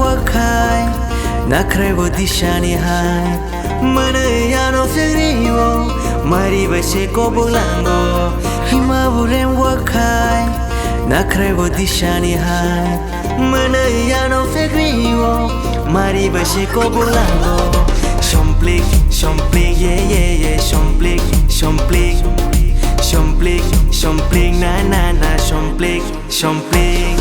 wakai Nakrevo dishani hai Manayano ferivo Mari bese kobulango Himaburen wakai Nakrevo dishani hai Manayano ferivo Mari bese kobulango Somplik, somplik, yeah, yeah, yeah Somplik, somplik Somplik, somplik, na, na, na Somplik, somplik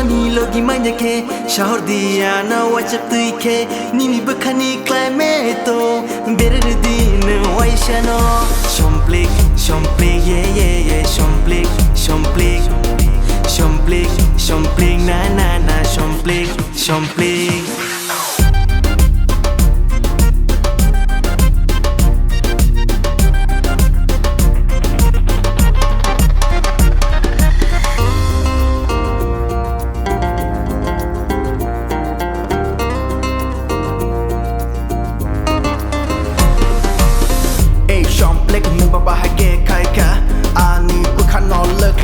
Ni logi manya ke shahar diya na wachap tui ke nini bakhani climate to berer din waishano Somplik, somplik, yeah, yeah, yeah Somplik, somplik Somplik, somplik, na, na, na Somplik, somplik Somplik mung babahage kai ka ani bukhan no lek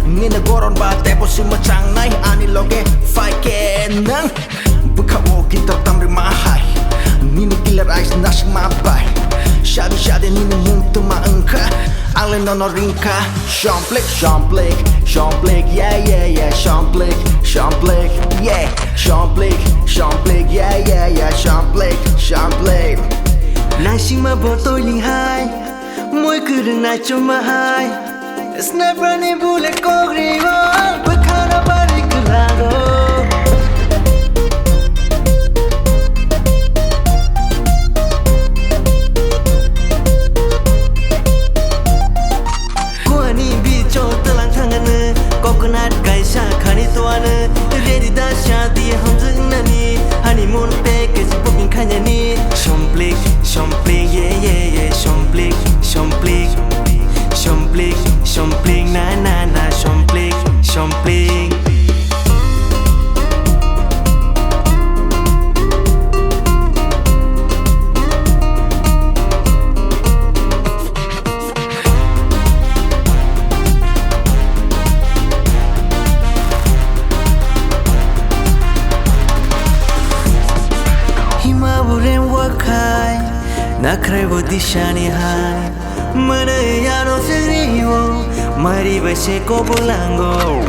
mina goron ba te posi machang nai ani loge fai ke nang bukhawo gitar tamri ma hai nini killer eyes nash ma bai shade nini mung tu ma angka ale no rinka Somplik, somplik, somplik, yeah, yeah, yeah Somplik, somplik, yeah Somplik, somplik, yeah, yeah, yeah Somplik, somplik Nashing ma botoling hai Moi kurang na chuma hai Snap running bullet kogrivo Bakhana bari kulago Kuani bicho telang tangan Coconut kaisa khani tuana Ready da shadi hamzung nani Honeymoon package booking khanyani Somplik, somplik, yeah, yeah, yeah Somplik, somplik Somplik, somplik, na, na, na Somplik, somplik Himaburen wakai Nakrevo dishani hai Manayano ferivo Mari bese kobulango